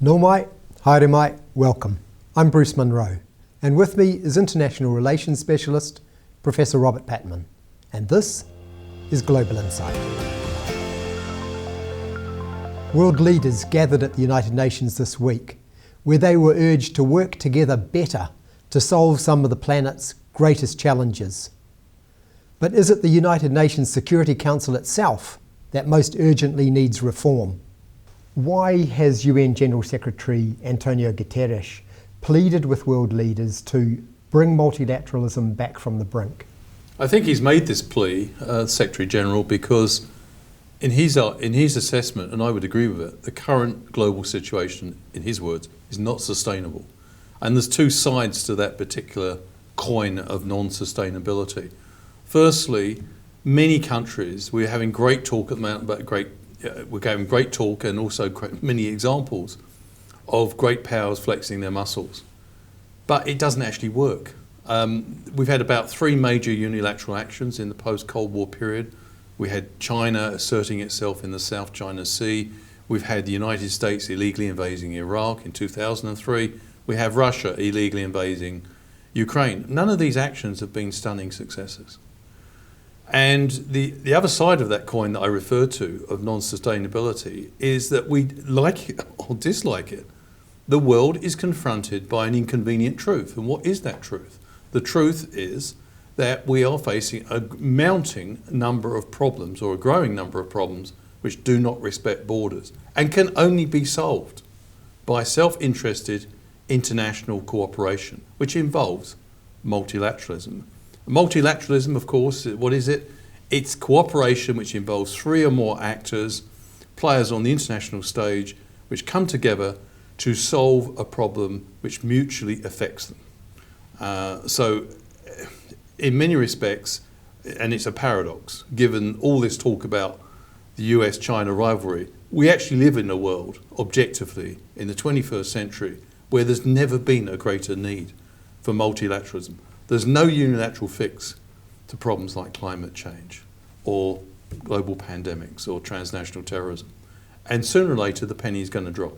Nō mai, haere mai, welcome. I'm Bruce Munro, and with me is International Relations Specialist, Professor Robert Patman. And this is Global Insight. World leaders gathered at the United Nations this week, where they were urged to work together better to solve some of the planet's greatest challenges. But is it the United Nations Security Council itself that most urgently needs reform? Why has UN General Secretary Antonio Guterres pleaded with world leaders to bring multilateralism back from the brink? I think he's made this plea, Secretary General, because in his assessment, and I would agree with it, the current global situation, in his words, is not sustainable. And there's two sides to that particular coin of non-sustainability. Firstly, many countries, we're having great talk at the moment about we're giving great talk and also many examples of great powers flexing their muscles. But it doesn't actually work. We've had about 3 major unilateral actions in the post-Cold War period. We had China asserting itself in the South China Sea. We've had the United States illegally invading Iraq in 2003. We have Russia illegally invading Ukraine. None of these actions have been stunning successes. And the other side of that coin that I referred to of non-sustainability is that we like it or dislike it. The world is confronted by an inconvenient truth. And what is that truth? The truth is that we are facing a mounting number of problems, or a growing number of problems, which do not respect borders and can only be solved by self-interested international cooperation, which involves multilateralism. Multilateralism, of course, what is it? It's cooperation which involves 3 or more actors, players on the international stage, which come together to solve a problem which mutually affects them. So, in many respects, and it's a paradox, given all this talk about the US-China rivalry, we actually live in a world, objectively, in the 21st century, where there's never been a greater need for multilateralism. There's no unilateral fix to problems like climate change or global pandemics or transnational terrorism. And sooner or later, the penny's going to drop.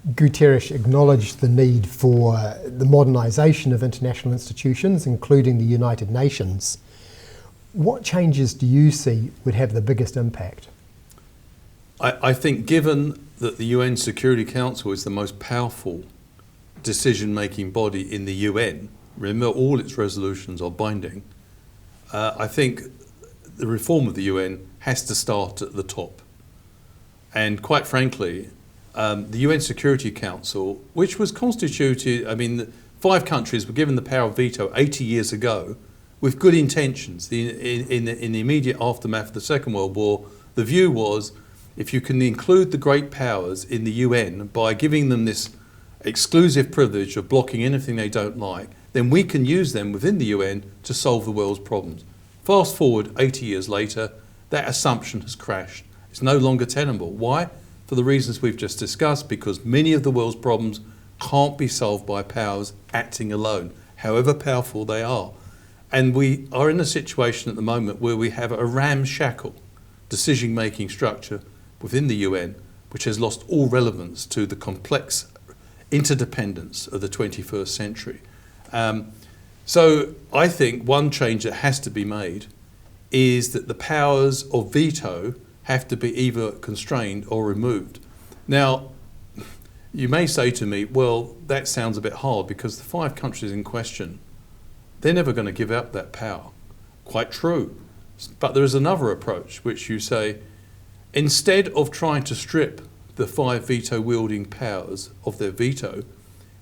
Guterres acknowledged the need for the modernisation of international institutions, including the United Nations. What changes do you see would have the biggest impact? I think given that the UN Security Council is the most powerful decision-making body in the UN, remember all its resolutions are binding, I think the reform of the UN has to start at the top. And quite frankly, the UN Security Council, which was constituted, 5 countries were given the power of veto 80 years ago with good intentions. In the immediate aftermath of the Second World War, the view was if you can include the great powers in the UN by giving them this exclusive privilege of blocking anything they don't like, then we can use them within the UN to solve the world's problems. Fast forward 80 years later, that assumption has crashed. It's no longer tenable. Why? For the reasons we've just discussed, because many of the world's problems can't be solved by powers acting alone, however powerful they are. And we are in a situation at the moment where we have a ramshackle decision-making structure within the UN, which has lost all relevance to the complex interdependence of the 21st century. So I think one change that has to be made is that the powers of veto have to be either constrained or removed. Now, you may say to me, well, that sounds a bit hard because the 5 countries in question, they're never going to give up that power. Quite true. But there is another approach which you say, instead of trying to strip the 5 veto-wielding powers of their veto,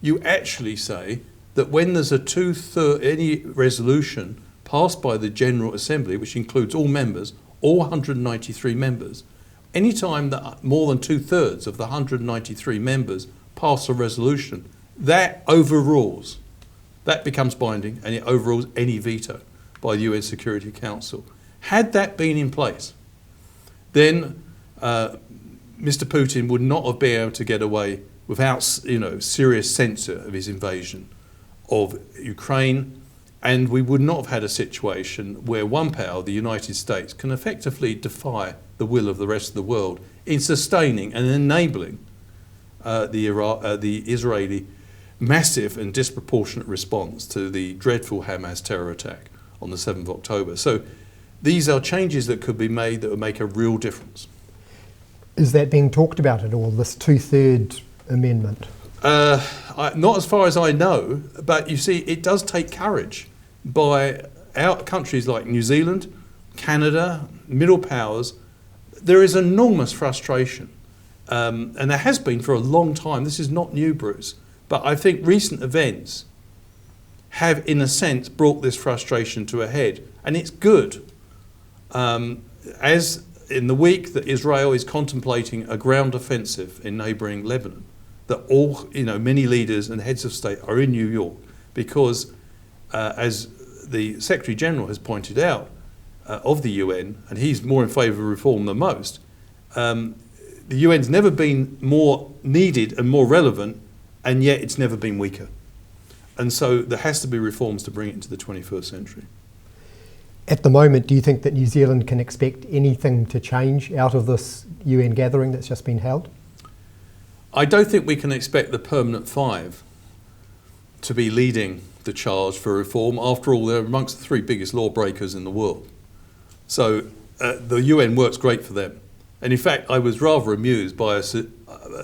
you actually say that when there's any resolution passed by the General Assembly, which includes all members, all 193 members, any time that more than 2/3 of the 193 members pass a resolution, that overrules. That becomes binding and it overrules any veto by the UN Security Council. Had that been in place, then Mr. Putin would not have been able to get away without serious censure of his invasion of Ukraine, and we would not have had a situation where one power, the United States, can effectively defy the will of the rest of the world in sustaining and enabling the Israeli massive and disproportionate response to the dreadful Hamas terror attack on the 7th of October. So these are changes that could be made that would make a real difference. Is that being talked about at all, this 2/3 amendment? Not as far as I know, but you see, it does take courage by countries like New Zealand, Canada, middle powers. There is enormous frustration, and there has been for a long time. This is not new, Bruce, but I think recent events have, in a sense, brought this frustration to a head, and it's good. As in the week that Israel is contemplating a ground offensive in neighbouring Lebanon, that many leaders and heads of state are in New York because, as the Secretary General has pointed out, of the UN, and he's more in favour of reform than most, the UN's never been more needed and more relevant, and yet it's never been weaker. And so there has to be reforms to bring it into the 21st century. At the moment, do you think that New Zealand can expect anything to change out of this UN gathering that's just been held? I don't think we can expect the permanent five to be leading the charge for reform. After all, they're amongst the three biggest lawbreakers in the world. So the UN works great for them. And in fact, I was rather amused by a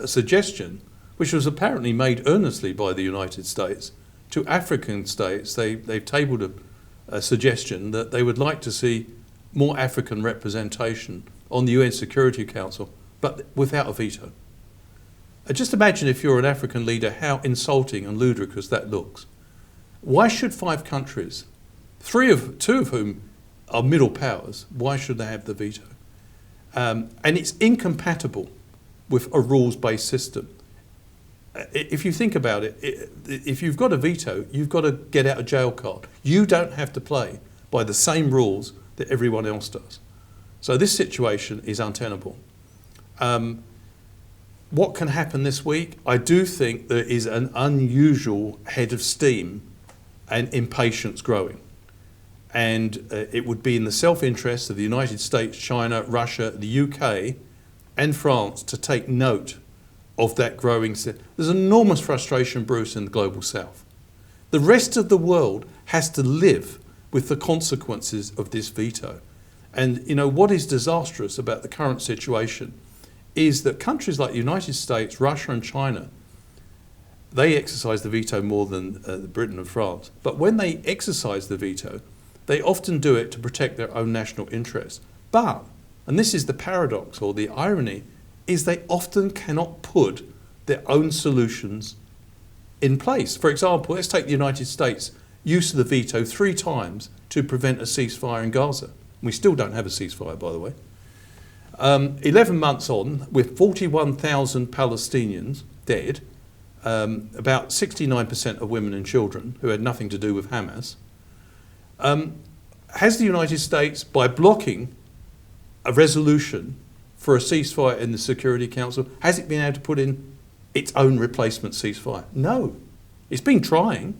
suggestion, which was apparently made earnestly by the United States, to African states. They've tabled a suggestion that they would like to see more African representation on the UN Security Council, but without a veto. Just imagine, if you're an African leader, how insulting and ludicrous that looks. Why should 5 countries, two of whom are middle powers, why should they have the veto? And it's incompatible with a rules-based system. If you think about it, if you've got a veto, you've got a get out of jail card. You don't have to play by the same rules that everyone else does. So this situation is untenable. What can happen this week? I do think there is an unusual head of steam and impatience growing. And it would be in the self-interest of the United States, China, Russia, the UK and France to take note of that growing. There's enormous frustration, Bruce, in the global south. The rest of the world has to live with the consequences of this veto. And what is disastrous about the current situation is that countries like the United States, Russia and China, they exercise the veto more than Britain and France. But when they exercise the veto, they often do it to protect their own national interests. But, and this is the paradox or the irony, is they often cannot put their own solutions in place. For example, let's take the United States' use of the veto 3 times to prevent a ceasefire in Gaza. We still don't have a ceasefire, by the way. 11 months on, with 41,000 Palestinians dead, about 69% of women and children who had nothing to do with Hamas, has the United States, by blocking a resolution for a ceasefire in the Security Council, has it been able to put in its own replacement ceasefire? No. It's been trying,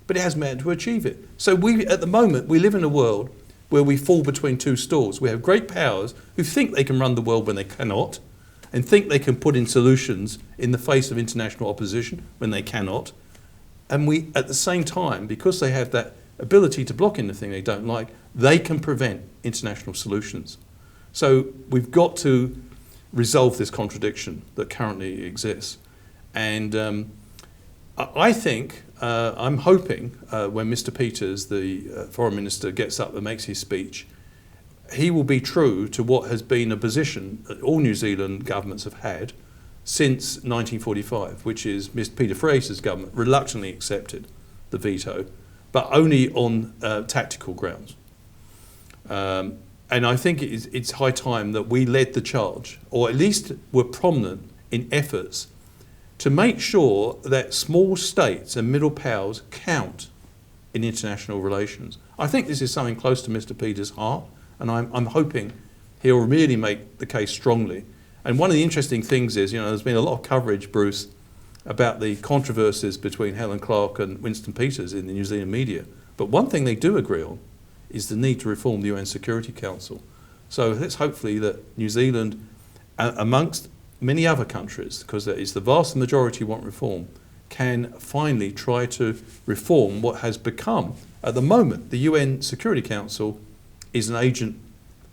but it hasn't been able to achieve it. So at the moment, we live in a world where we fall between 2 stools. We have great powers who think they can run the world when they cannot, and think they can put in solutions in the face of international opposition when they cannot. And we, at the same time, because they have that ability to block anything they don't like, they can prevent international solutions. So we've got to resolve this contradiction that currently exists. And I think, I'm hoping, when Mr. Peters, the Foreign Minister, gets up and makes his speech, he will be true to what has been a position that all New Zealand governments have had since 1945, which is Mr. Peter Fraser's government reluctantly accepted the veto, but only on tactical grounds. And I think it's high time that we led the charge, or at least were prominent in efforts to make sure that small states and middle powers count in international relations. I think this is something close to Mr. Peters' heart, and I'm hoping he'll really make the case strongly. And one of the interesting things is, there's been a lot of coverage, Bruce, about the controversies between Helen Clark and Winston Peters in the New Zealand media. But one thing they do agree on is the need to reform the UN Security Council. So let's hopefully that New Zealand, amongst many other countries, because there is the vast majority want reform, can finally try to reform what has become, at the moment, the UN Security Council is an agent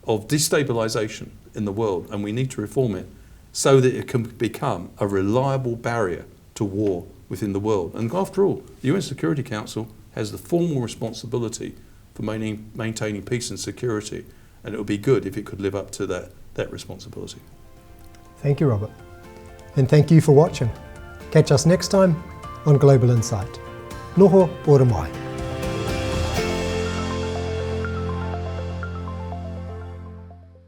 of destabilisation in the world, and we need to reform it so that it can become a reliable barrier to war within the world. And after all, the UN Security Council has the formal responsibility for maintaining peace and security, and it would be good if it could live up to that responsibility. Thank you, Robert. And thank you for watching. Catch us next time on Global Insight. Noho ora mai.